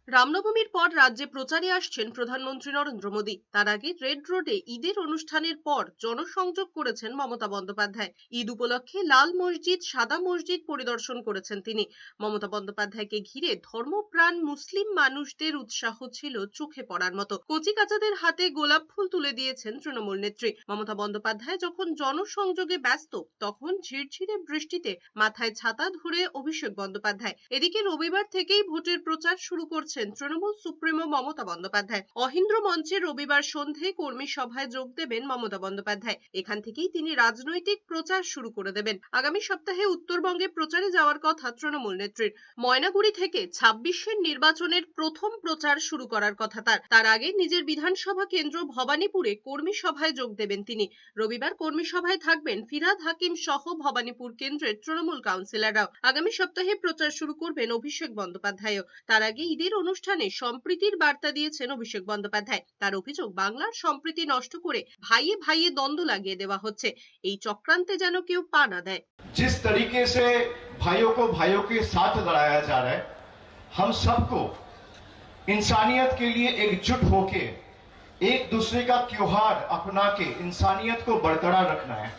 রামনবমীর পর রাজ্যে প্রচারে আসছেন প্রধানমন্ত্রী নরেন্দ্র মোদী। তার আগে রেড রোডে ঈদের অনুষ্ঠানের পর জনসংযোগ করেছেন মমতা বন্দ্যোপাধ্যায়। ঈদ উপলক্ষে লাল মসজিদ, সাদা মসজিদ পরিদর্শন করেছেন তিনি। মমতা বন্দ্যোপাধ্যায়কে ঘিরে ধর্মপ্রাণ মুসলিম মানুষদের উৎসাহ ছিল চোখে পড়ার মতো। কচিকাঁচাদের হাতে গোলাপ ফুল তুলে দিয়েছেন তৃণমূল নেত্রী। মমতা বন্দ্যোপাধ্যায় যখন জনসংযোগে ব্যস্ত, তখন ঝিরঝিরে বৃষ্টিতে মাথায় ছাতা ধরে অভিষেক বন্দ্যোপাধ্যায়। এদিকে রবিবার থেকেই ভোটের প্রচার শুরু করছেন তৃণমূল সুপ্রিমো মমতা বন্দ্যোপাধ্যায়। অহিন্দ্র মঞ্চে রবিবার সন্ধে কর্মী সভায় যোগ দেবেন মমতা বন্দ্যোপাধ্যায়। এখান থেকেই তিনি রাজনৈতিক প্রচার শুরু করে দেবেন। আগামী সপ্তাহে উত্তরবঙ্গে প্রচারে যাওয়ার কথা তৃণমূল নেত্রীর। ময়নাগুড়ি থেকে 26-এর নির্বাচনের প্রথম প্রচার শুরু করার কথা তার আগে নিজের বিধানসভা কেন্দ্র ভবানীপুরে কর্মী সভায় যোগ দেবেন তিনি। রবিবার কর্মী সভায় থাকবেন ফিরহাদ হাকিম সহ ভবানীপুর কেন্দ্রের তৃণমূল কাউন্সিলররাও। আগামী সপ্তাহে প্রচার শুরু করবেন অভিষেক বন্দ্যোপাধ্যায়ও। তার আগে ঈদের অনুষ্ঠানে সম্প্রীতির বার্তা দিয়েছেন অভিষেক বন্দ্যোপাধ্যায়। তার অভিযোগ, বাংলার সম্প্রীতি নষ্ট করে ভাইয়ে ভাইয়ে দ্বন্দ্ব লাগিয়ে দেওয়া হচ্ছে। এই চক্রান্তে যেন কেউ পা না দেয়। जिस तरीके से भाइयों को भाइयों के साथ लड़ाया जा रहा है, हम सबको इंसानियत के लिए एकजुट होके एक दूसरे का त्योहार अपना के इंसानियत को बरकरार रखना है।